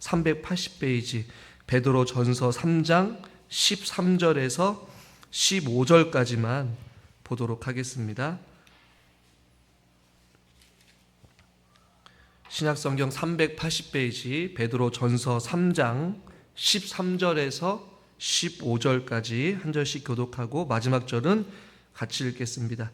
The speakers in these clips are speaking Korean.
380페이지 베드로 전서 3장 13절에서 15절까지만 보도록 하겠습니다. 신약성경 380페이지 베드로 전서 3장 13절에서 15절까지 한 절씩 교독하고 마지막 절은 같이 읽겠습니다.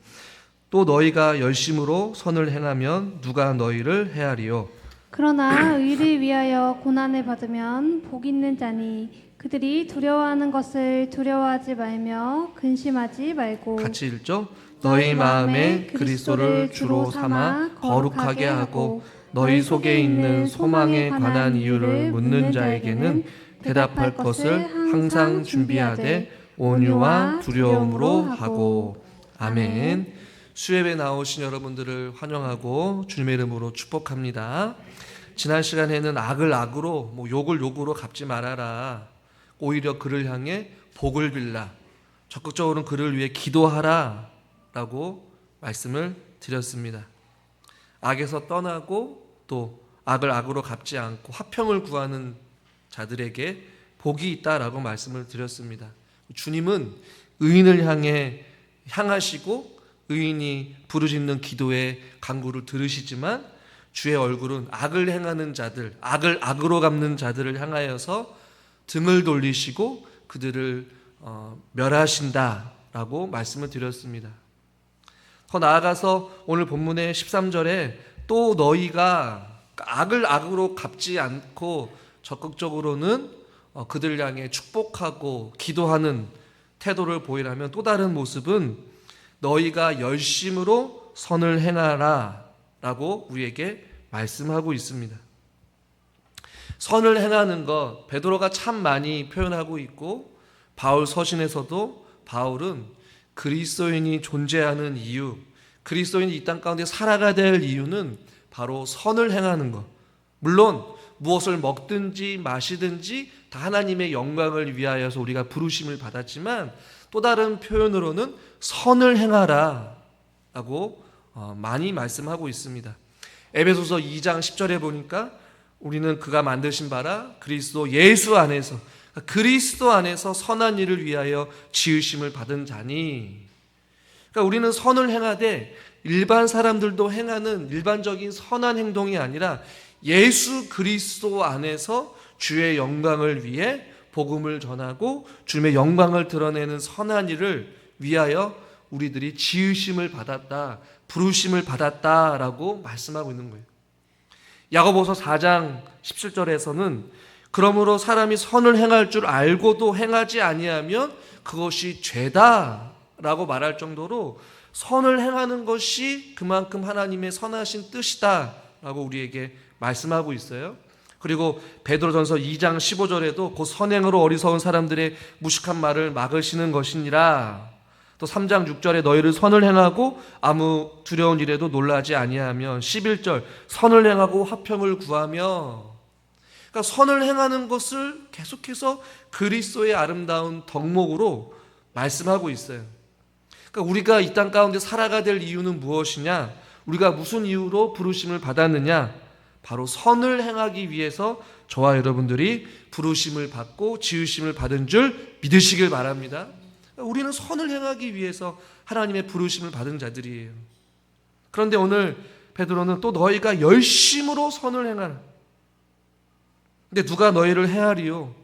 또 너희가 열심으로 선을 행하면 누가 너희를 해하리요. 그러나 의를 위하여 고난을 받으면 복 있는 자니 그들이 두려워하는 것을 두려워하지 말며 근심하지 말고 같이 읽죠. 너희 마음에 그리스도를 주로 삼아 거룩하게 하고 너희 속에 있는 소망에 관한 이유를 묻는 자에게는 대답할 것을 항상 준비하되 온유와 두려움으로 하고. 아멘. 수협에 나오신 여러분들을 환영하고 주님의 이름으로 축복합니다. 지난 시간에는 악을 악으로, 욕을 욕으로 갚지 말아라, 오히려 그를 향해 복을 빌라, 적극적으로 그를 위해 기도하라 라고 말씀을 드렸습니다. 악에서 떠나고 또 악을 악으로 갚지 않고 화평을 구하는 자들에게 복이 있다라고 말씀을 드렸습니다. 주님은 의인을 향하시고 의인이 부르짖는 기도의 간구를 들으시지만 주의 얼굴은 악을 행하는 자들, 악을 악으로 갚는 자들을 향하여서 등을 돌리시고 그들을 멸하신다라고 말씀을 드렸습니다. 더 나아가서 오늘 본문의 13절에 또 너희가 악을 악으로 갚지 않고 적극적으로는 그들 향해 축복하고 기도하는 태도를 보이라면 또 다른 모습은 너희가 열심으로 선을 행하라 라고 우리에게 말씀하고 있습니다. 선을 행하는 것, 베드로가 참 많이 표현하고 있고 바울 서신에서도 바울은 그리스도인이 존재하는 이유, 그리스도인이 이 땅 가운데 살아가야 될 이유는 바로 선을 행하는 것. 물론 무엇을 먹든지 마시든지 다 하나님의 영광을 위하여서 우리가 부르심을 받았지만 또 다른 표현으로는 선을 행하라 라고 많이 말씀하고 있습니다. 에베소서 2장 10절에 보니까 우리는 그가 만드신 바라 그리스도 예수 안에서, 그리스도 안에서 선한 일을 위하여 지으심을 받은 자니. 그러니까 우리는 선을 행하되 일반 사람들도 행하는 일반적인 선한 행동이 아니라 예수 그리스도 안에서 주의 영광을 위해 복음을 전하고 주님의 영광을 드러내는 선한 일을 위하여 우리들이 지으심을 받았다, 부르심을 받았다라고 말씀하고 있는 거예요. 야고보서 4장 17절에서는 그러므로 사람이 선을 행할 줄 알고도 행하지 아니하면 그것이 죄다라고 말할 정도로 선을 행하는 것이 그만큼 하나님의 선하신 뜻이다라고 우리에게 말씀하고 있어요. 그리고 베드로전서 2장 15절에도 곧 선행으로 어리석은 사람들의 무식한 말을 막으시는 것이니라. 또 3장 6절에 너희를 선을 행하고 아무 두려운 일에도 놀라지 아니하면, 11절 선을 행하고 화평을 구하며. 그러니까 선을 행하는 것을 계속해서 그리스도의 아름다운 덕목으로 말씀하고 있어요. 그러니까 우리가 이 땅 가운데 살아가야 될 이유는 무엇이냐? 우리가 무슨 이유로 부르심을 받았느냐? 바로 선을 행하기 위해서 저와 여러분들이 부르심을 받고 지으심을 받은 줄 믿으시길 바랍니다. 우리는 선을 행하기 위해서 하나님의 부르심을 받은 자들이에요. 그런데 오늘 베드로는 또 너희가 열심으로 선을 행하라. 근데 누가 너희를 해하리요?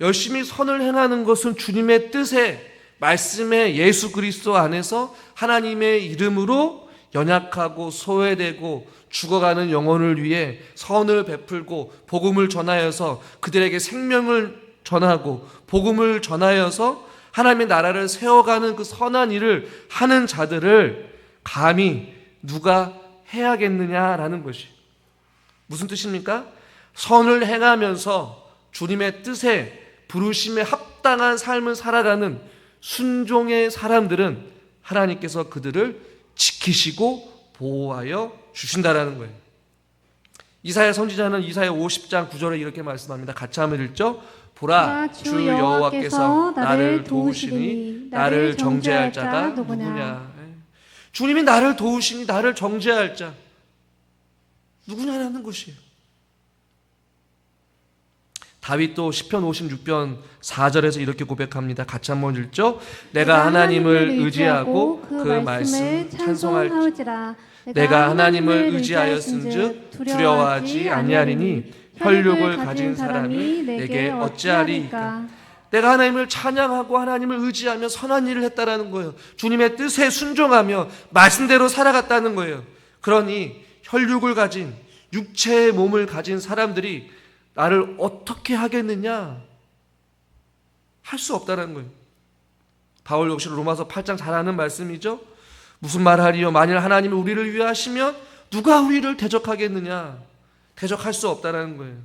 열심히 선을 행하는 것은 주님의 뜻에, 말씀의 예수 그리스도 안에서 하나님의 이름으로 연약하고 소외되고 죽어가는 영혼을 위해 선을 베풀고 복음을 전하여서 그들에게 생명을 전하고 복음을 전하여서 하나님의 나라를 세워가는 그 선한 일을 하는 자들을 감히 누가 해야겠느냐라는 것이 무슨 뜻입니까? 선을 행하면서 주님의 뜻에 부르심에 합당한 삶을 살아가는 순종의 사람들은 하나님께서 그들을 지키시고 보호하여 주신다라는 거예요. 이사야 선지자는 이사야 50장 9절에 이렇게 말씀합니다. 같이 한번 읽죠. 보라, 주 여호와께서 나를 도우시니 나를 정죄할 자가 누구냐. 주님이 나를 도우시니 나를 정죄할 자 누구냐라는 것이에요. 다윗도 시편 56편 4절에서 이렇게 고백합니다. 같이 한번 읽죠. 내가 하나님을 의지하고 그 말씀 찬송할지라. 내가 하나님을 의지하였은즉 두려워하지 아니하리니 혈육을 가진 사람이 내게 어찌하리이까. 내가 하나님을 찬양하고 하나님을 의지하며 선한 일을 했다라는 거예요. 주님의 뜻에 순종하며 말씀대로 살아갔다는 거예요. 그러니 혈육을 가진 육체의 몸을 가진 사람들이 나를 어떻게 하겠느냐? 할 수 없다는 거예요. 바울 역시 로마서 8장 잘 아는 말씀이죠. 무슨 말하리요? 만일 하나님이 우리를 위하시면 누가 우리를 대적하겠느냐? 대적할 수 없다는 거예요.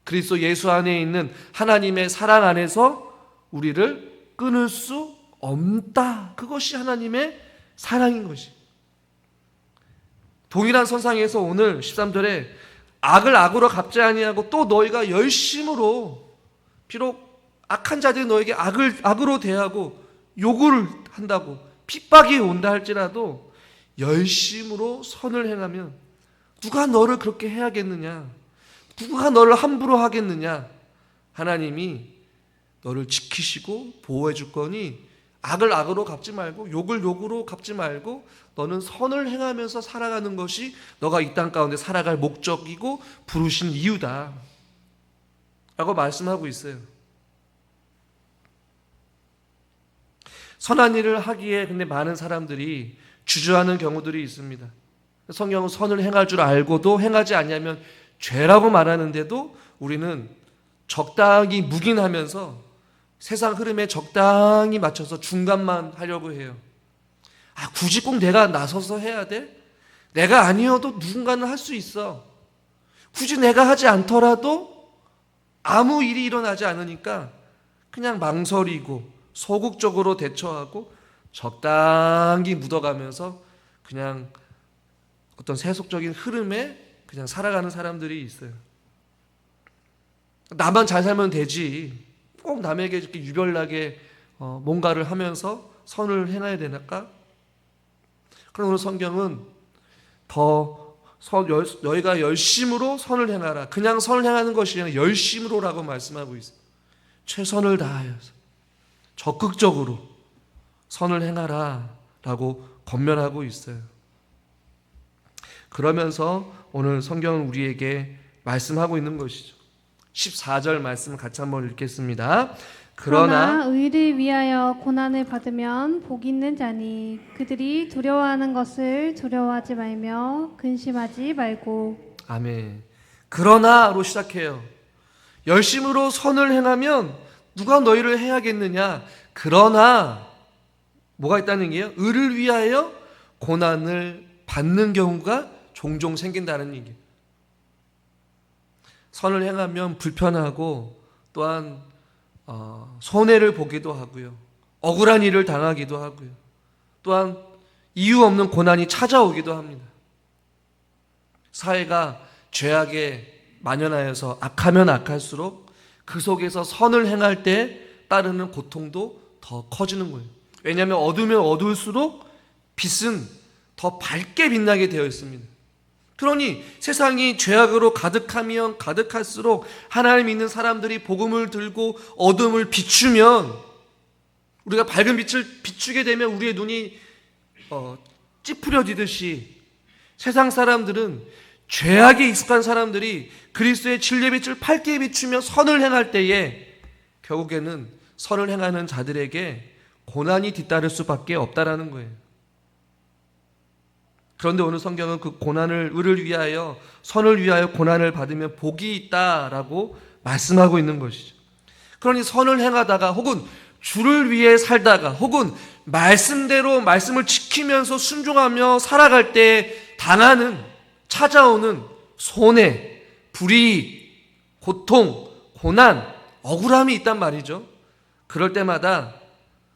그리스도 예수 안에 있는 하나님의 사랑 안에서 우리를 끊을 수 없다. 그것이 하나님의 사랑인 것이. 동일한 선상에서 오늘 13절에 악을 악으로 갚지 아니하고 또 너희가 열심으로 비록 악한 자들이 너에게 악으로 대하고 욕을 한다고 핍박이 온다 할지라도 열심으로 선을 행하면 누가 너를 그렇게 해야겠느냐? 누가 너를 함부로 하겠느냐? 하나님이 너를 지키시고 보호해 줄 거니 악을 악으로 갚지 말고 욕을 욕으로 갚지 말고 너는 선을 행하면서 살아가는 것이 너가 이 땅 가운데 살아갈 목적이고 부르신 이유다 라고 말씀하고 있어요. 선한 일을 하기에 근데 많은 사람들이 주저하는 경우들이 있습니다. 성경은 선을 행할 줄 알고도 행하지 않냐면 죄라고 말하는데도 우리는 적당히 묵인하면서 세상 흐름에 적당히 맞춰서 중간만 하려고 해요. 굳이 꼭 내가 나서서 해야 돼? 내가 아니어도 누군가는 할 수 있어. 굳이 내가 하지 않더라도 아무 일이 일어나지 않으니까 그냥 망설이고 소극적으로 대처하고 적당히 묻어가면서 그냥 어떤 세속적인 흐름에 그냥 살아가는 사람들이 있어요. 나만 잘 살면 되지. 꼭 남에게 이렇게 유별나게 뭔가를 하면서 선을 행해야 되나까? 그럼 오늘 성경은 너희가 열심으로 선을 행하라. 그냥 선을 행하는 것이 아니라 열심으로라고 말씀하고 있어요. 최선을 다하여서 적극적으로 선을 행하라 라고 권면하고 있어요. 그러면서 오늘 성경은 우리에게 말씀하고 있는 것이죠. 14절 말씀 같이 한번 읽겠습니다. 그러나 의를 위하여 고난을 받으면 복 있는 자니 그들이 두려워하는 것을 두려워하지 말며 근심하지 말고. 아멘. 그러나로 시작해요. 열심으로 선을 행하면 누가 너희를 해야겠느냐? 그러나 뭐가 있다는 게요? 의를 위하여 고난을 받는 경우가 종종 생긴다는 얘기예요. 선을 행하면 불편하고 또한 손해를 보기도 하고요. 억울한 일을 당하기도 하고요. 또한 이유 없는 고난이 찾아오기도 합니다. 사회가 죄악에 만연하여서 악하면 악할수록 그 속에서 선을 행할 때 따르는 고통도 더 커지는 거예요. 왜냐하면 어두우면 어두울수록 빛은 더 밝게 빛나게 되어 있습니다. 그러니 세상이 죄악으로 가득하면 가득할수록 하나님 믿는 사람들이 복음을 들고 어둠을 비추면 우리가 밝은 빛을 비추게 되면 우리의 눈이 찌푸려지듯이 세상 사람들은 죄악에 익숙한 사람들이 그리스도의 진리의 빛을 밝게 비추며 선을 행할 때에 결국에는 선을 행하는 자들에게 고난이 뒤따를 수밖에 없다라는 거예요. 그런데 오늘 성경은 그 고난을 의를 위하여 선을 위하여 고난을 받으면 복이 있다라고 말씀하고 있는 것이죠. 그러니 선을 행하다가 혹은 주를 위해 살다가 혹은 말씀대로 말씀을 지키면서 순종하며 살아갈 때 찾아오는 손해, 불이익, 고통, 고난, 억울함이 있단 말이죠. 그럴 때마다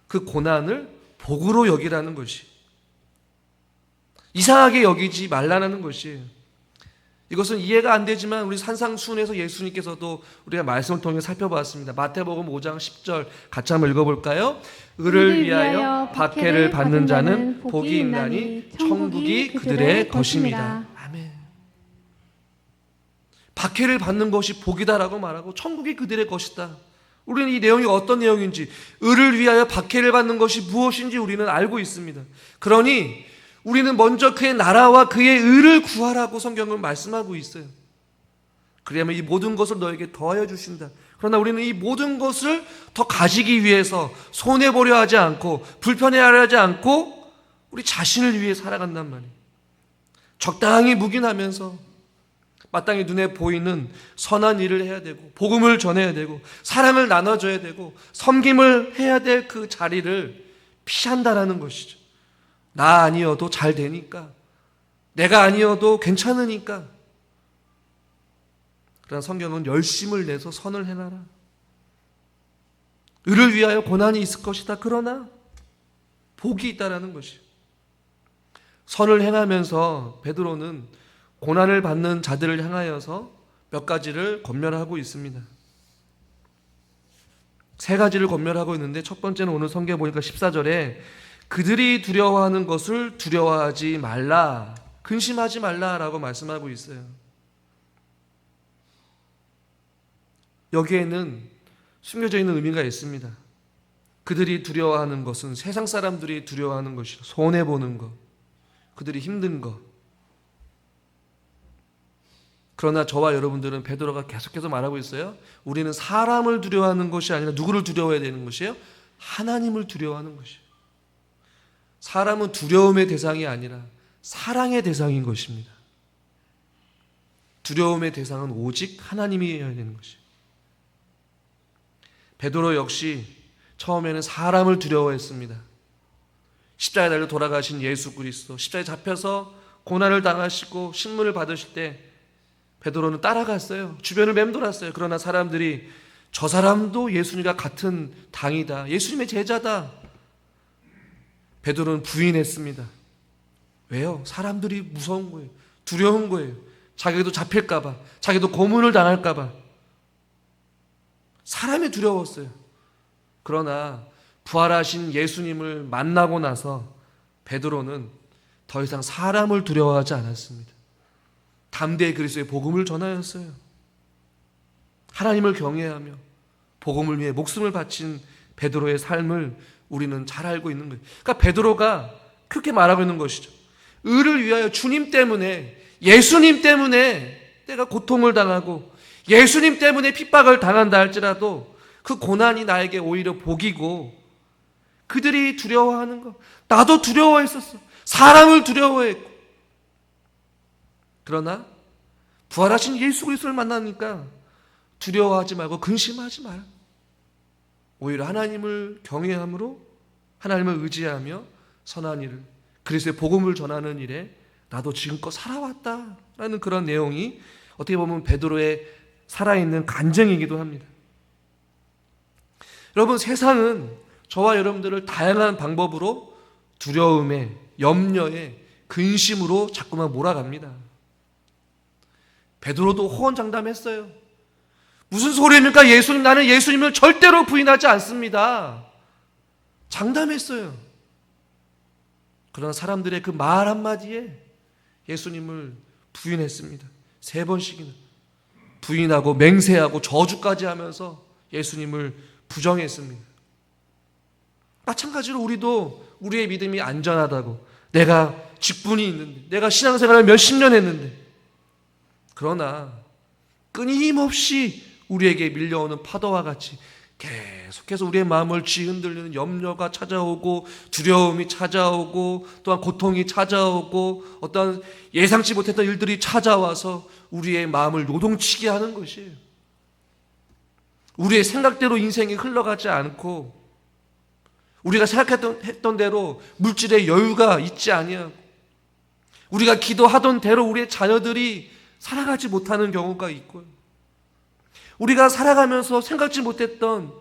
그 고난을 복으로 여기라는 것이 이상하게 여기지 말라는 것이에요. 이것은 이해가 안 되지만 우리 산상수훈에서 예수님께서도 우리가 말씀을 통해 살펴봤습니다. 마태복음 5장 10절 같이 한번 읽어볼까요? 의를 위하여 박해를 받는 자는 복이 있나니 천국이 그들의 것입니다. 아멘. 박해를 받는 것이 복이다라고 말하고 천국이 그들의 것이다. 우리는 이 내용이 어떤 내용인지, 의를 위하여 박해를 받는 것이 무엇인지 우리는 알고 있습니다. 그러니 우리는 먼저 그의 나라와 그의 의를 구하라고 성경은 말씀하고 있어요. 그러면 이 모든 것을 너에게 더하여 주신다. 그러나 우리는 이 모든 것을 더 가지기 위해서 손해보려 하지 않고 불편해하려 하지 않고 우리 자신을 위해 살아간단 말이에요. 적당히 묵인하면서 마땅히 눈에 보이는 선한 일을 해야 되고 복음을 전해야 되고 사랑을 나눠줘야 되고 섬김을 해야 될 그 자리를 피한다라는 것이죠. 나 아니어도 잘 되니까, 내가 아니어도 괜찮으니까. 그러나 성경은 열심을 내서 선을 행하라. 의를 위하여 고난이 있을 것이다. 그러나 복이 있다라는 것이에요. 선을 행하면서 베드로는 고난을 받는 자들을 향하여서 몇 가지를 권면하고 있습니다. 세 가지를 권면하고 있는데, 첫 번째는 오늘 성경에 보니까 14절에 그들이 두려워하는 것을 두려워하지 말라, 근심하지 말라라고 말씀하고 있어요. 여기에는 숨겨져 있는 의미가 있습니다. 그들이 두려워하는 것은 세상 사람들이 두려워하는 것이요, 손해보는 것, 그들이 힘든 것. 그러나 저와 여러분들은 베드로가 계속해서 말하고 있어요. 우리는 사람을 두려워하는 것이 아니라 누구를 두려워해야 되는 것이에요? 하나님을 두려워하는 것이에요. 사람은 두려움의 대상이 아니라 사랑의 대상인 것입니다. 두려움의 대상은 오직 하나님이어야 되는 것이에요. 베드로 역시 처음에는 사람을 두려워했습니다. 십자가에 달려 돌아가신 예수 그리스도, 십자가에 잡혀서 고난을 당하시고 신문을 받으실 때 베드로는 따라갔어요. 주변을 맴돌았어요. 그러나 사람들이 저 사람도 예수님과 같은 당이다, 예수님의 제자다. 베드로는 부인했습니다. 왜요? 사람들이 무서운 거예요. 두려운 거예요. 자기도 잡힐까 봐, 자기도 고문을 당할까 봐. 사람이 두려웠어요. 그러나 부활하신 예수님을 만나고 나서 베드로는 더 이상 사람을 두려워하지 않았습니다. 담대히 그리스도의 복음을 전하였어요. 하나님을 경외하며 복음을 위해 목숨을 바친 베드로의 삶을 우리는 잘 알고 있는 거예요. 그러니까 베드로가 그렇게 말하고 있는 것이죠. 의를 위하여 주님 때문에, 예수님 때문에 내가 고통을 당하고 예수님 때문에 핍박을 당한다 할지라도 그 고난이 나에게 오히려 복이고, 그들이 두려워하는 것, 나도 두려워했었어. 사람을 두려워했고. 그러나 부활하신 예수 그리스도를 만나니까 두려워하지 말고 근심하지 마라. 오히려 하나님을 경외함으로, 하나님을 의지하며 선한 일을, 그리스도의 복음을 전하는 일에 나도 지금껏 살아왔다라는 그런 내용이 어떻게 보면 베드로의 살아있는 간증이기도 합니다. 여러분, 세상은 저와 여러분들을 다양한 방법으로 두려움에, 염려에, 근심으로 자꾸만 몰아갑니다. 베드로도 호언장담했어요. 무슨 소리입니까? 예수님, 나는 예수님을 절대로 부인하지 않습니다. 장담했어요. 그러나 사람들의 그 말 한마디에 예수님을 부인했습니다. 3번씩이나 부인하고 맹세하고 저주까지 하면서 예수님을 부정했습니다. 마찬가지로 우리도 우리의 믿음이 안전하다고, 내가 직분이 있는데, 내가 신앙생활을 몇십 년 했는데, 그러나 끊임없이 우리에게 밀려오는 파도와 같이 계속해서 우리의 마음을 쥐흔들리는 염려가 찾아오고, 두려움이 찾아오고, 또한 고통이 찾아오고, 어떤 예상치 못했던 일들이 찾아와서 우리의 마음을 요동치게 하는 것이에요. 우리의 생각대로 인생이 흘러가지 않고, 우리가 생각했던 대로 물질의 여유가 있지 아니하고, 우리가 기도하던 대로 우리의 자녀들이 살아가지 못하는 경우가 있고요. 우리가 살아가면서 생각지 못했던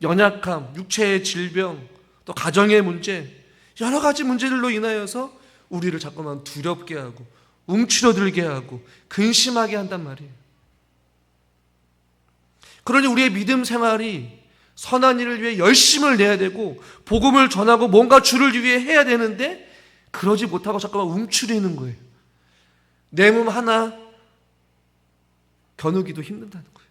연약함, 육체의 질병, 또 가정의 문제, 여러 가지 문제들로 인하여서 우리를 자꾸만 두렵게 하고 움츠러들게 하고 근심하게 한단 말이에요. 그러니 우리의 믿음 생활이 선한 일을 위해 열심을 내야 되고 복음을 전하고 뭔가 주를 위해 해야 되는데 그러지 못하고 잠깐만 움츠리는 거예요. 내 몸 하나 겨누기도 힘든다는 거예요.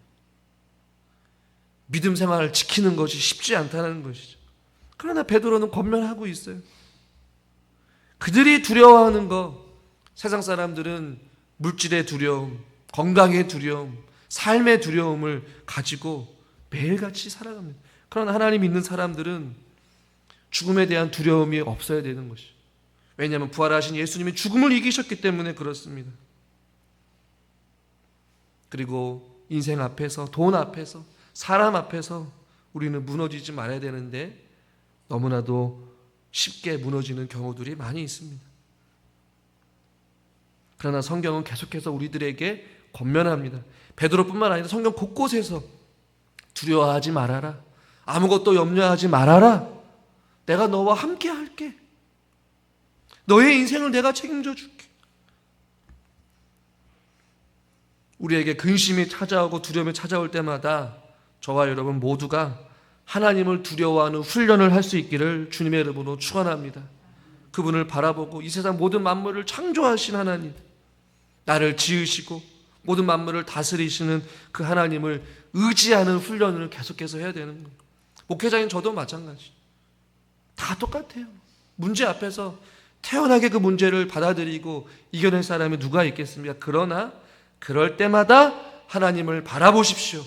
믿음 생활을 지키는 것이 쉽지 않다는 것이죠. 그러나 베드로는 권면하고 있어요. 그들이 두려워하는 것, 세상 사람들은 물질의 두려움, 건강의 두려움, 삶의 두려움을 가지고 매일같이 살아갑니다. 그러나 하나님 믿는 사람들은 죽음에 대한 두려움이 없어야 되는 것이죠. 왜냐하면 부활하신 예수님이 죽음을 이기셨기 때문에 그렇습니다. 그리고 인생 앞에서, 돈 앞에서, 사람 앞에서 우리는 무너지지 말아야 되는데 너무나도 쉽게 무너지는 경우들이 많이 있습니다. 그러나 성경은 계속해서 우리들에게 권면합니다. 베드로뿐만 아니라 성경 곳곳에서 두려워하지 말아라. 아무것도 염려하지 말아라. 내가 너와 함께 할게. 너의 인생을 내가 책임져 줄게. 우리에게 근심이 찾아오고 두려움이 찾아올 때마다 저와 여러분 모두가 하나님을 두려워하는 훈련을 할 수 있기를 주님의 이름으로 축원합니다. 그분을 바라보고 이 세상 모든 만물을 창조하신 하나님, 나를 지으시고 모든 만물을 다스리시는 그 하나님을 의지하는 훈련을 계속해서 해야 되는 거예요. 목회자인 저도 마찬가지. 다 똑같아요. 문제 앞에서 태연하게 그 문제를 받아들이고 이겨낼 사람이 누가 있겠습니까? 그러나 그럴 때마다 하나님을 바라보십시오.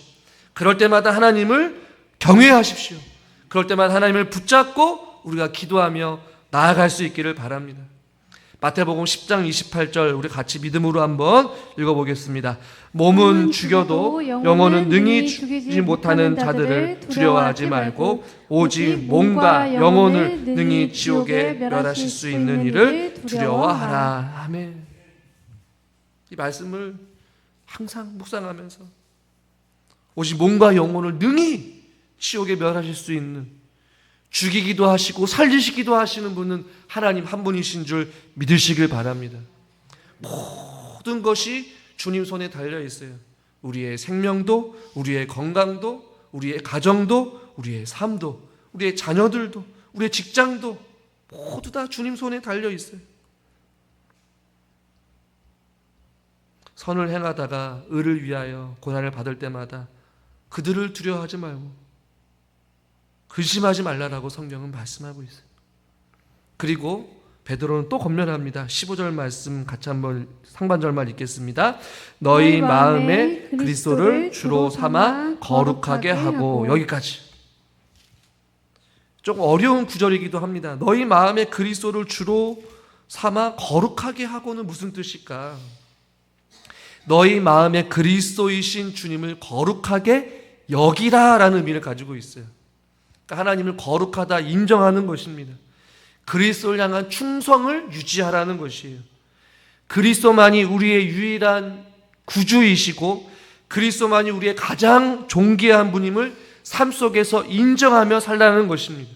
그럴 때마다 하나님을 경외하십시오. 그럴 때마다 하나님을 붙잡고 우리가 기도하며 나아갈 수 있기를 바랍니다. 마태복음 10장 28절 우리 같이 믿음으로 한번 읽어보겠습니다. 몸은 죽여도 영혼은 능히 죽이지 못하는 자들을 두려워하지 말고 오직 몸과 영혼을 능히 지옥에 멸하실 수 있는 이를 두려워하라. 아멘. 이 말씀을 항상 묵상하면서 오직 몸과 영혼을 능히 지옥에 멸하실 수 있는, 죽이기도 하시고 살리시기도 하시는 분은 하나님 한 분이신 줄 믿으시길 바랍니다. 모든 것이 주님 손에 달려 있어요. 우리의 생명도, 우리의 건강도, 우리의 가정도, 우리의 삶도, 우리의 자녀들도, 우리의 직장도 모두 다 주님 손에 달려 있어요. 선을 행하다가 의를 위하여 고난을 받을 때마다 그들을 두려워하지 말고 근심하지 말라라고 성경은 말씀하고 있어요. 그리고 베드로는 또 권면합니다. 15절 말씀 같이 한번 상반절만 읽겠습니다. 너희 마음에 그리스도를 주로 삼아 거룩하게 하고. 여기까지. 조금 어려운 구절이기도 합니다. 너희 마음에 그리스도를 주로 삼아 거룩하게 하고는 무슨 뜻일까? 너희 마음에 그리스도이신 주님을 거룩하게 여기라라는 의미를 가지고 있어요. 그러니까 하나님을 거룩하다 인정하는 것입니다. 그리스도를 향한 충성을 유지하라는 것이에요. 그리스도만이 우리의 유일한 구주이시고 그리스도만이 우리의 가장 존귀한 분임을 삶 속에서 인정하며 살라는 것입니다.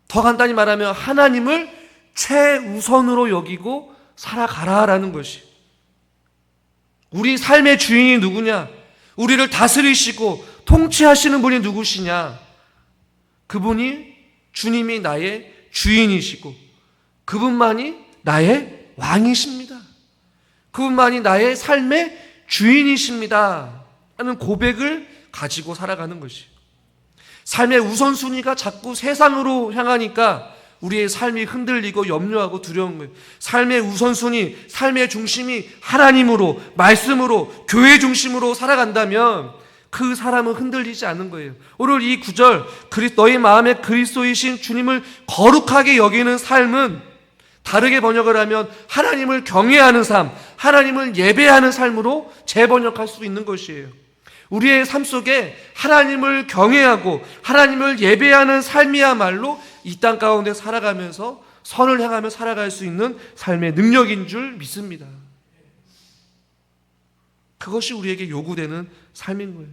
더 간단히 말하면 하나님을 최우선으로 여기고 살아가라라는 것이. 우리 삶의 주인이 누구냐? 우리를 다스리시고 통치하시는 분이 누구시냐? 그분이 주님이 나의 주인이시고 그분만이 나의 왕이십니다. 그분만이 나의 삶의 주인이십니다 하는 고백을 가지고 살아가는 것이에요. 삶의 우선순위가 자꾸 세상으로 향하니까 우리의 삶이 흔들리고 염려하고 두려운 거예요. 삶의 우선순위, 삶의 중심이 하나님으로, 말씀으로, 교회 중심으로 살아간다면 그 사람은 흔들리지 않는 거예요. 오늘 이 구절, 너희 마음에 그리스도이신 주님을 거룩하게 여기는 삶은 다르게 번역을 하면 하나님을 경외하는 삶, 하나님을 예배하는 삶으로 재번역할 수 있는 것이에요. 우리의 삶 속에 하나님을 경외하고 하나님을 예배하는 삶이야말로 이 땅 가운데 살아가면서 선을 행하며 살아갈 수 있는 삶의 능력인 줄 믿습니다. 그것이 우리에게 요구되는 삶인 거예요.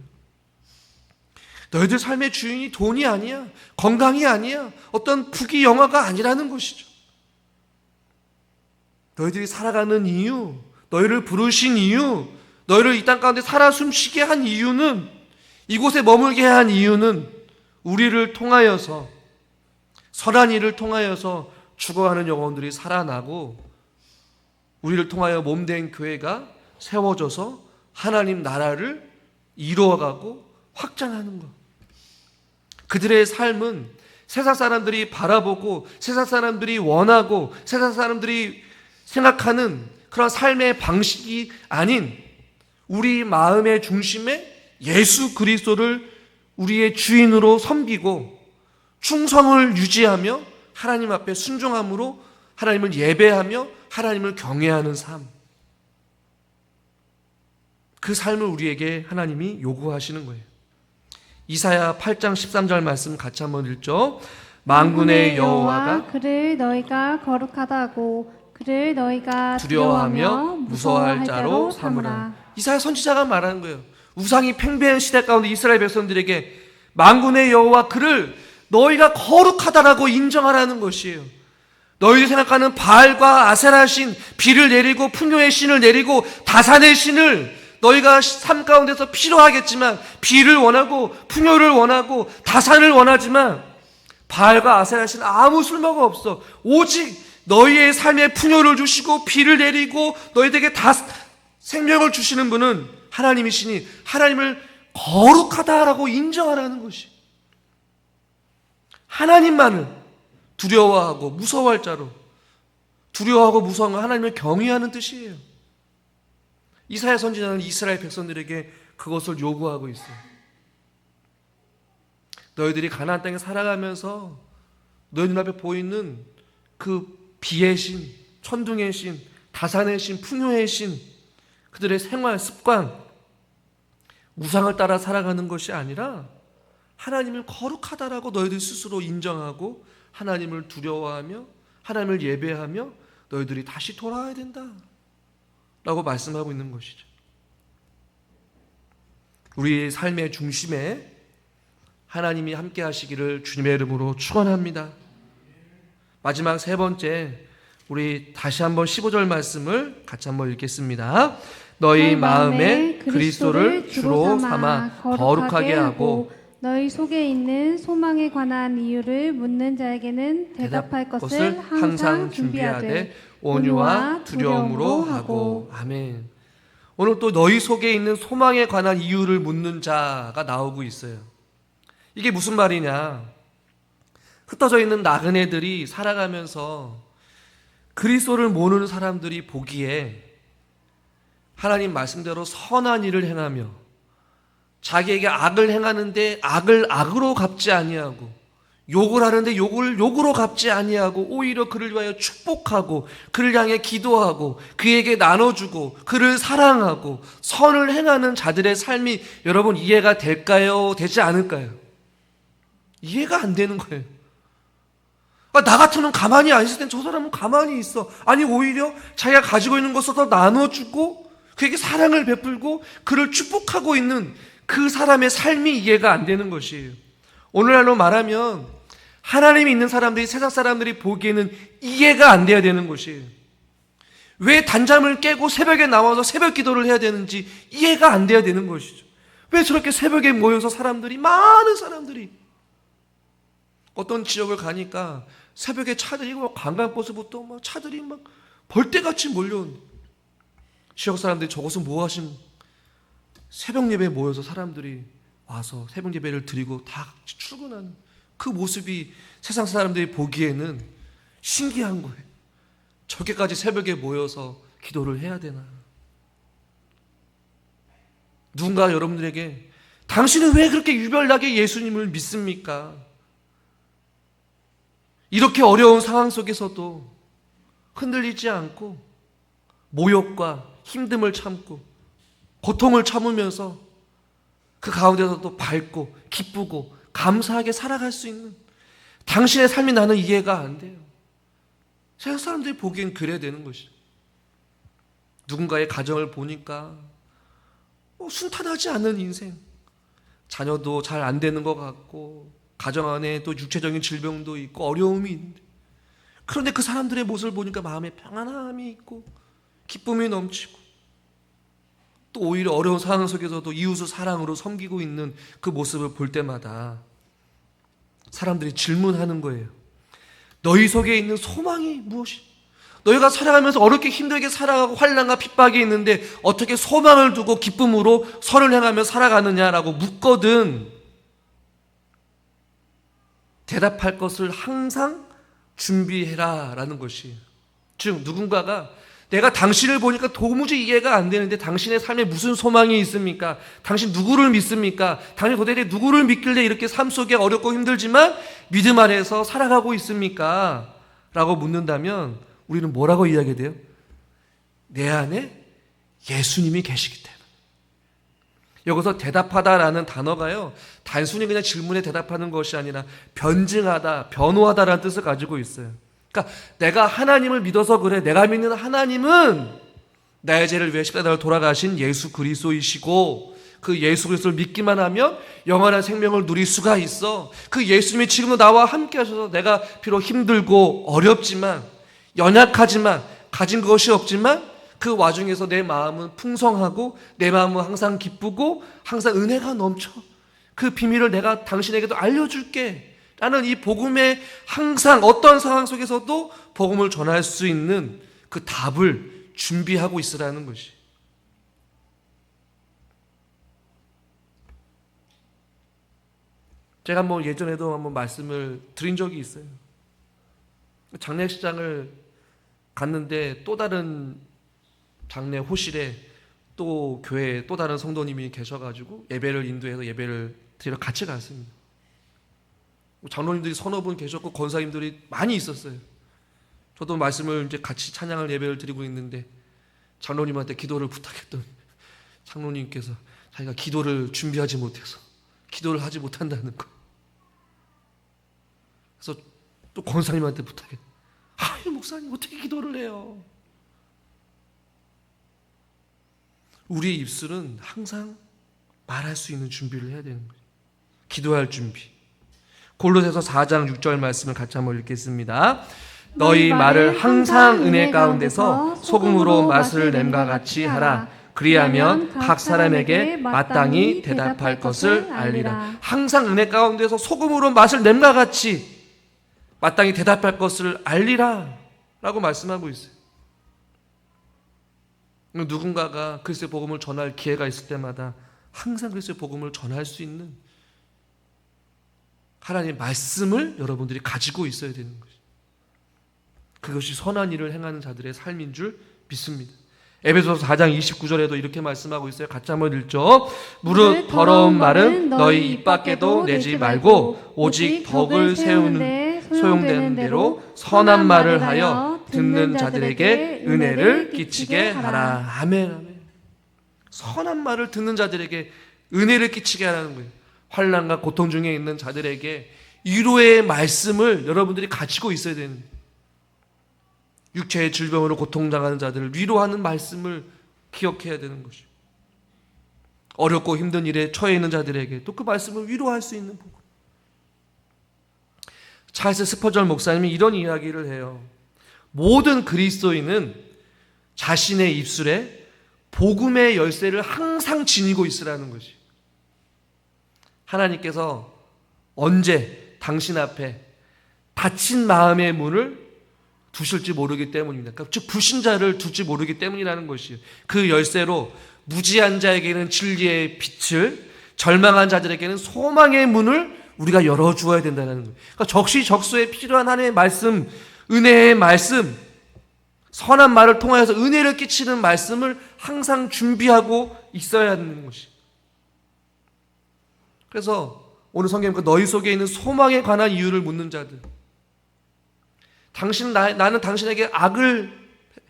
너희들 삶의 주인이 돈이 아니야, 건강이 아니야, 어떤 부귀 영화가 아니라는 것이죠. 너희들이 살아가는 이유, 너희를 부르신 이유, 너희를 이 땅 가운데 살아 숨쉬게 한 이유는, 이곳에 머물게 한 이유는 우리를 통하여서, 선한 일을 통하여서 죽어가는 영혼들이 살아나고 우리를 통하여 몸된 교회가 세워져서 하나님 나라를 이루어가고 확장하는 것. 그들의 삶은 세상 사람들이 바라보고 세상 사람들이 원하고 세상 사람들이 생각하는 그런 삶의 방식이 아닌 우리 마음의 중심에 예수 그리스도를 우리의 주인으로 섬기고 충성을 유지하며 하나님 앞에 순종함으로 하나님을 예배하며 하나님을 경외하는 삶. 그 삶을 우리에게 하나님이 요구하시는 거예요. 이사야 8장 13절 말씀 같이 한번 읽죠. 만군의 여호와가 그를 너희가 거룩하다 하고 그를 너희가 두려워하며 무서워할 자로 삼으라. 이사야 선지자가 말하는 거예요. 우상이 팽배한 시대 가운데 이스라엘 백성들에게 만군의 여호와 그를 너희가 거룩하다라고 인정하라는 것이에요. 너희들이 생각하는 바알과 아세라 신, 비를 내리고 풍요의 신을 내리고 다산의 신을 너희가 삶 가운데서 필요하겠지만 비를 원하고 풍요를 원하고 다산을 원하지만 바알과 아세라 신 아무 쓸모가 없어. 오직 너희의 삶에 풍요를 주시고 비를 내리고 너희들에게 다 생명을 주시는 분은 하나님이시니 하나님을 거룩하다라고 인정하라는 것이. 하나님만을 두려워하고 무서워할 자로, 두려워하고 무서워하는 건 하나님을 경외하는 뜻이에요. 이사야 선지자는 이스라엘 백성들에게 그것을 요구하고 있어요. 너희들이 가나안 땅에 살아가면서 너희 눈앞에 보이는 그 비의 신, 천둥의 신, 다산의 신, 풍요의 신, 그들의 생활 습관, 우상을 따라 살아가는 것이 아니라 하나님을 거룩하다라고 너희들 스스로 인정하고 하나님을 두려워하며 하나님을 예배하며 너희들이 다시 돌아와야 된다 라고 말씀하고 있는 것이죠. 우리의 삶의 중심에 하나님이 함께 하시기를 주님의 이름으로 축원합니다. 마지막 세 번째, 우리 다시 한번 15절 말씀을 같이 한번 읽겠습니다. 너희 마음에 그리스도를 주로 삼아 거룩하게 하고 너희 속에 있는 소망에 관한 이유를 묻는 자에게는 대답할 것을 항상 준비하되 온유와 두려움으로 하고. 아멘. 오늘 또 너희 속에 있는 소망에 관한 이유를 묻는 자가 나오고 있어요. 이게 무슨 말이냐? 흩어져 있는 나그네들이 살아가면서 그리스도를 모르는 사람들이 보기에 하나님 말씀대로 선한 일을 행하며 자기에게 악을 행하는데 악을 악으로 갚지 아니하고 욕을 하는데 욕을 욕으로 갚지 아니하고 오히려 그를 위하여 축복하고 그를 향해 기도하고 그에게 나눠주고 그를 사랑하고 선을 행하는 자들의 삶이 여러분 이해가 될까요? 되지 않을까요? 이해가 안 되는 거예요. 나 같으면 가만히 안 있을 땐 저 사람은 가만히 있어. 아니 오히려 자기가 가지고 있는 것을 더 나눠주고 그에게 사랑을 베풀고 그를 축복하고 있는 그 사람의 삶이 이해가 안 되는 것이에요. 오늘날로 말하면 하나님이 있는 사람들이 세상 사람들이 보기에는 이해가 안 돼야 되는 것이에요. 왜 단잠을 깨고 새벽에 나와서 새벽 기도를 해야 되는지 이해가 안 돼야 되는 것이죠. 왜 저렇게 새벽에 모여서 많은 사람들이 어떤 지역을 가니까 새벽에 차들이 관광버스부터 차들이 벌떼같이 몰려온 지역 사람들이 저것은 뭐 하신 새벽 예배에 모여서 사람들이 와서 새벽 예배를 드리고 다 출근하는 그 모습이 세상 사람들이 보기에는 신기한 거예요. 저렇게까지 새벽에 모여서 기도를 해야 되나? 누군가 여러분들에게 당신은 왜 그렇게 유별나게 예수님을 믿습니까? 이렇게 어려운 상황 속에서도 흔들리지 않고 모욕과 힘듦을 참고 고통을 참으면서 그 가운데서도 밝고 기쁘고 감사하게 살아갈 수 있는 당신의 삶이 나는 이해가 안 돼요. 세상 사람들이 보기엔 그래야 되는 것이죠. 누군가의 가정을 보니까 순탄하지 않은 인생, 자녀도 잘 안 되는 것 같고 가정 안에 또 육체적인 질병도 있고 어려움이 있는데 그런데 그 사람들의 모습을 보니까 마음에 평안함이 있고 기쁨이 넘치고 또 오히려 어려운 상황 속에서도 이웃을 사랑으로 섬기고 있는 그 모습을 볼 때마다 사람들이 질문하는 거예요. 너희 속에 있는 소망이 무엇이? 너희가 살아가면서 어렵게 힘들게 살아가고 환난과 핍박이 있는데 어떻게 소망을 두고 기쁨으로 선을 행하며 살아가느냐라고 묻거든 대답할 것을 항상 준비해라 라는 것이, 즉 누군가가 내가 당신을 보니까 도무지 이해가 안 되는데 당신의 삶에 무슨 소망이 있습니까? 당신 누구를 믿습니까? 당신 도대체 누구를 믿길래 이렇게 삶 속에 어렵고 힘들지만 믿음 안에서 살아가고 있습니까? 라고 묻는다면 우리는 뭐라고 이야기해야 돼요? 내 안에 예수님이 계시기 때문에. 여기서 대답하다라는 단어가요, 단순히 그냥 질문에 대답하는 것이 아니라 변증하다, 변호하다라는 뜻을 가지고 있어요. 그러니까 내가 하나님을 믿어서 그래. 내가 믿는 하나님은 나의 죄를 위해 십자가를 돌아가신 예수 그리스도이시고 그 예수 그리스도를 믿기만 하면 영원한 생명을 누릴 수가 있어. 그 예수님이 지금도 나와 함께 하셔서 내가 비록 힘들고 어렵지만 연약하지만 가진 것이 없지만 그 와중에서 내 마음은 풍성하고 내 마음은 항상 기쁘고 항상 은혜가 넘쳐. 그 비밀을 내가 당신에게도 알려줄게 라는 이 복음에 항상 어떤 상황 속에서도 복음을 전할 수 있는 그 답을 준비하고 있으라는 것이. 제가 예전에도 한번 말씀을 드린 적이 있어요. 장례식장을 갔는데 또 다른 장례 호실에 또 교회에 또 다른 성도님이 계셔가지고 예배를 인도해서 예배를 드리러 같이 갔습니다. 장로님들이 서너 분 계셨고 권사님들이 많이 있었어요. 저도 말씀을 이제 같이 찬양을 예배를 드리고 있는데 장로님한테 기도를 부탁했더니 장로님께서 자기가 기도를 준비하지 못해서 기도를 하지 못한다는 거. 그래서 또 권사님한테 부탁했어요. 아유 목사님 어떻게 기도를 해요? 우리의 입술은 항상 말할 수 있는 준비를 해야 되는 거예요. 기도할 준비. 골로새서 4장 6절 말씀을 같이 한번 읽겠습니다. 너희 말을 항상 은혜 가운데서 소금으로 맛을 냄과 같이 하라. 그리하면 각 사람에게 마땅히 대답할 것을 알리라. 항상 은혜 가운데서 소금으로 맛을 냄과 같이 마땅히 대답할 것을 알리라 라고 말씀하고 있어요. 누군가가 그리스도의 복음을 전할 기회가 있을 때마다 항상 그리스도의 복음을 전할 수 있는 하나님의 말씀을 여러분들이 가지고 있어야 되는 것이죠. 그것이 선한 일을 행하는 자들의 삶인 줄 믿습니다. 에베소서 4장 29절에도 이렇게 말씀하고 있어요. 같이 한번 읽죠. 무릇 더러운 말은 너희 입 밖에도 내지 말고 오직 덕을 세우는 소용되는 대로 선한 말을 하여 듣는 자들에게 은혜를 끼치게 하라. 아멘, 아멘. 선한 말을 듣는 자들에게 은혜를 끼치게 하라는 거예요. 환난과 고통 중에 있는 자들에게 위로의 말씀을 여러분들이 가지고 있어야 되는 거예요. 육체의 질병으로 고통당하는 자들을 위로하는 말씀을 기억해야 되는 것이죠. 어렵고 힘든 일에 처해 있는 자들에게 또 그 말씀을 위로할 수 있는 복음. 찰스 스퍼전 목사님이 이런 이야기를 해요. 모든 그리스도인은 자신의 입술에 복음의 열쇠를 항상 지니고 있으라는 것이. 하나님께서 언제 당신 앞에 닫힌 마음의 문을 두실지 모르기 때문입니다. 그러니까 즉 불신자를 둘지 모르기 때문이라는 것이에요. 그 열쇠로 무지한 자에게는 진리의 빛을, 절망한 자들에게는 소망의 문을 우리가 열어주어야 된다는 거예요. 그러니까 적시적소에 필요한 하나님의 말씀, 은혜의 말씀, 선한 말을 통하여서 은혜를 끼치는 말씀을 항상 준비하고 있어야 하는 것이. 그래서 오늘 성경에 너희 속에 있는 소망에 관한 이유를 묻는 자들, 나는 당신에게 악을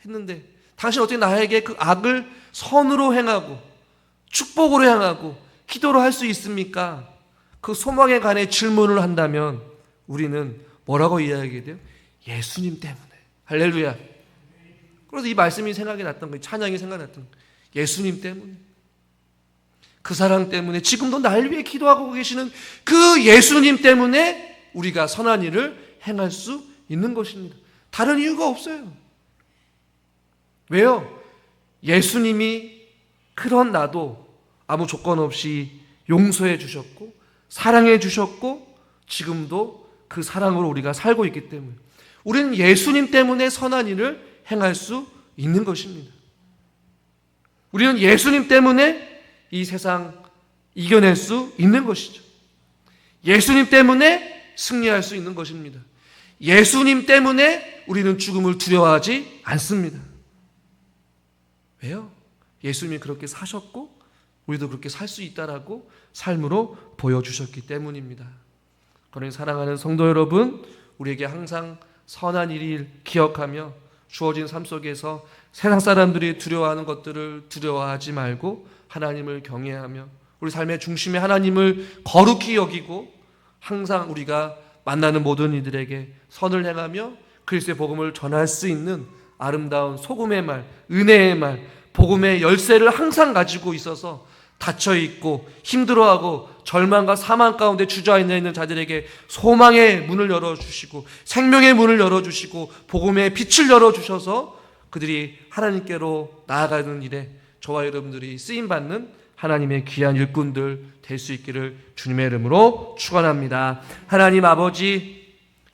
했는데 당신 어떻게 나에게 그 악을 선으로 행하고 축복으로 행하고 기도로 할 수 있습니까? 그 소망에 관해 질문을 한다면 우리는 뭐라고 이야기해야 돼요? 예수님 때문에. 할렐루야. 그래서 이 말씀이 생각이 났던 거예요. 찬양이 생각났던 거예요. 예수님 때문에. 그 사랑 때문에 지금도 날 위해 기도하고 계시는 그 예수님 때문에 우리가 선한 일을 행할 수 있는 것입니다. 다른 이유가 없어요. 왜요? 예수님이 그런 나도 아무 조건 없이 용서해 주셨고 사랑해 주셨고 지금도 그 사랑으로 우리가 살고 있기 때문에 우리는 예수님 때문에 선한 일을 행할 수 있는 것입니다. 우리는 예수님 때문에 이 세상 이겨낼 수 있는 것이죠. 예수님 때문에 승리할 수 있는 것입니다. 예수님 때문에 우리는 죽음을 두려워하지 않습니다. 왜요? 예수님이 그렇게 사셨고 우리도 그렇게 살 수 있다라고 삶으로 보여주셨기 때문입니다. 그러니 사랑하는 성도 여러분, 우리에게 항상 선한 일을 기억하며 주어진 삶 속에서 세상 사람들이 두려워하는 것들을 두려워하지 말고 하나님을 경외하며 우리 삶의 중심에 하나님을 거룩히 여기고 항상 우리가 만나는 모든 이들에게 선을 행하며 그리스도의 복음을 전할 수 있는 아름다운 소금의 말, 은혜의 말, 복음의 열쇠를 항상 가지고 있어서 닫혀있고 힘들어하고 절망과 사망 가운데 주저앉아 있는 자들에게 소망의 문을 열어주시고 생명의 문을 열어주시고 복음의 빛을 열어주셔서 그들이 하나님께로 나아가는 일에 저와 여러분들이 쓰임받는 하나님의 귀한 일꾼들 될 수 있기를 주님의 이름으로 축원합니다. 하나님 아버지,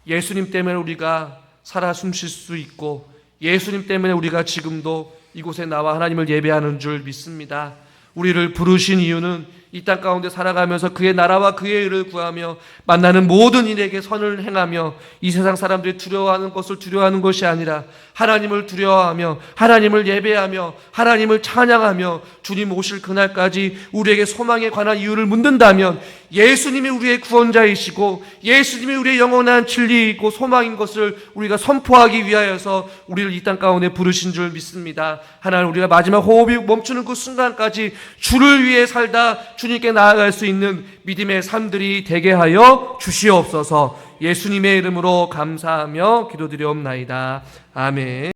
예수님 때문에 우리가 살아 숨쉴 수 있고 예수님 때문에 우리가 지금도 이곳에 나와 하나님을 예배하는 줄 믿습니다. 우리를 부르신 이유는 이 땅 가운데 살아가면서 그의 나라와 그의 의를 구하며 만나는 모든 이에게 선을 행하며 이 세상 사람들이 두려워하는 것을 두려워하는 것이 아니라 하나님을 두려워하며 하나님을 예배하며 하나님을 찬양하며 주님 오실 그날까지 우리에게 소망에 관한 이유를 묻는다면 예수님이 우리의 구원자이시고 예수님이 우리의 영원한 진리이고 소망인 것을 우리가 선포하기 위하여서 우리를 이 땅 가운데 부르신 줄 믿습니다. 하나님, 우리가 마지막 호흡이 멈추는 그 순간까지 주를 위해 살다 주님께 나아갈 수 있는 믿음의 삶들이 되게 하여 주시옵소서. 예수님의 이름으로 감사하며 기도드리옵나이다. 아멘.